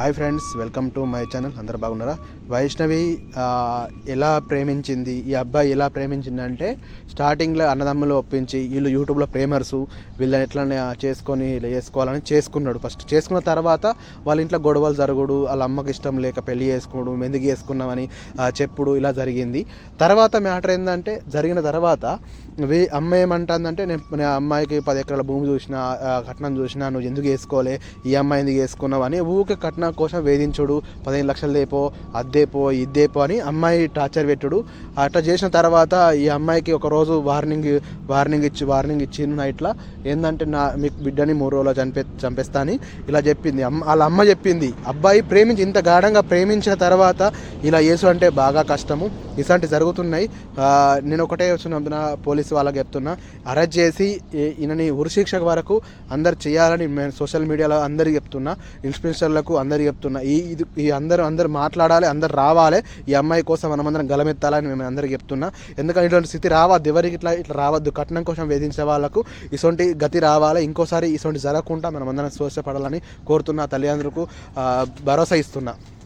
Hi friends, welcome to my channel. అందరు బాగున్నారా? వైష్ణవి ఎలా ప్రేమించింది, ఈ అబ్బాయి ఎలా ప్రేమించిందంటే స్టార్టింగ్లో అన్నదమ్ములు ఒప్పించి వీళ్ళు యూట్యూబ్లో ప్రేమర్సు వీళ్ళని ఎట్లా చేసుకొని ఇలా చేసుకోవాలని చేసుకున్నాడు. ఫస్ట్ చేసుకున్న తర్వాత వాళ్ళ ఇంట్లో గొడవలు జరుగుడు, వాళ్ళ అమ్మకి ఇష్టం లేక పెళ్లి చేసుకోవడం, ఎందుకు చేసుకున్నామని చెప్పుడు ఇలా జరిగింది. తర్వాత మ్యాటర్ ఏంటంటే జరిగిన తర్వాత అమ్మ ఏమంటుందంటే, నేను అమ్మాయికి 10 ఎకరాల భూమి చూసిన, కట్నం చూసినా, నువ్వు ఎందుకు వేసుకోలే, ఈ అమ్మాయి ఎందుకు వేసుకున్నావు అని ఊరికే కట్నం కోసం వేధించుడు, 15 లక్షలు దేపో, అద్దేపో, ఇద్దేపో అని అమ్మాయి టార్చర్ పెట్టుడు. అట్లా చేసిన తర్వాత ఈ అమ్మాయికి ఒకరోజు వార్నింగ్ ఇచ్చి నైట్లా ఏంటంటే, మీకు బిడ్డని 3 రోజులు చంపేస్తా అని ఇలా చెప్పింది. వాళ్ళ అమ్మ చెప్పింది. అబ్బాయి ఇంత గాఢంగా ప్రేమించిన తర్వాత ఇలా చేసు అంటే బాగా కష్టము. ఇలాంటి జరుగుతున్నాయి. నేను ఒకటే చెప్తున్నా, పోలీసు వాళ్ళకి చెప్తున్నా, అరెస్ట్ చేసి ఈయనని ఉరిశిక్ష వరకు అందరు చేయాలని నేను సోషల్ మీడియాలో అందరికి చెప్తున్నా, ఇన్స్పెక్టర్లకు అందరికి చెప్తున్నా. ఈ అందరూ మాట్లాడాలి, అందరు రావాలి, ఈ అమ్మాయి కోసం మనమందరం గలమెత్తాలని మేము అందరికి చెప్తున్నా. ఎందుకంటే ఇటువంటి స్థితి రావద్దు, ఎవరికి ఇట్లా రావద్దు. కట్నం కోసం వేధించే వాళ్ళకు ఇటువంటి గతి రావాలి. ఇంకోసారి ఇటువంటి జరగకుండా మనమందరం స్వచ్ఛపడాలని కోరుతున్నా. తల్లిదండ్రులకు భరోసా ఇస్తున్నా.